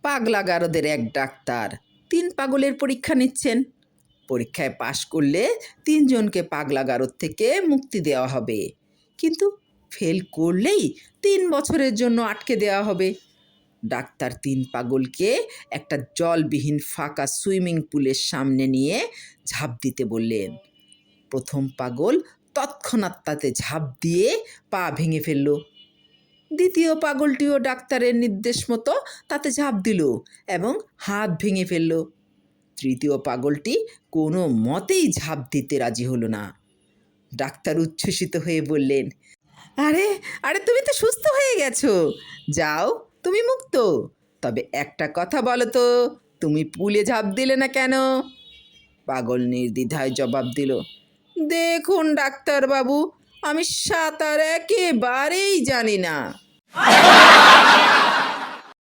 পাগলা গারদের এক ডাক্তার 3 পাগলের পরীক্ষা নিচ্ছেন। পরীক্ষায় পাশ করলে 3 জনকে পাগলা গারদ থেকে মুক্তি দেওয়া হবে, কিন্তু ফেল করলেই 3 বছরের জন্য আটকে দেওয়া হবে। ডাক্তার 3 পাগলকে একটা জলবিহীন ফাঁকা সুইমিং পুলের সামনে নিয়ে ঝাঁপ দিতে বললেন। প্রথম পাগল তৎক্ষণাৎ তাতে ঝাঁপ দিয়ে পা ভেঙে ফেলল। দ্বিতীয় পাগলটিও ডাক্তারের নির্দেশ মতো তাতে ঝাঁপ দিল এবং হাত ভেঙে ফেলল। তৃতীয় পাগলটি কোনো মতেই ঝাঁপ দিতে রাজি হলো না। ডাক্তার উচ্ছ্বসিত হয়ে বললেন, আরে আরে তুমি তো সুস্থ হয়ে গেছো, যাও তুমি মুক্ত। তবে একটা কথা বলো তো, তুমি পুলে ঝাঁপ দিলে না কেন? পাগল নির্দ্বিধায় জবাব দিল, দেখুন ডাক্তারবাবু, আমি সাঁতার একেবারেই জানি না।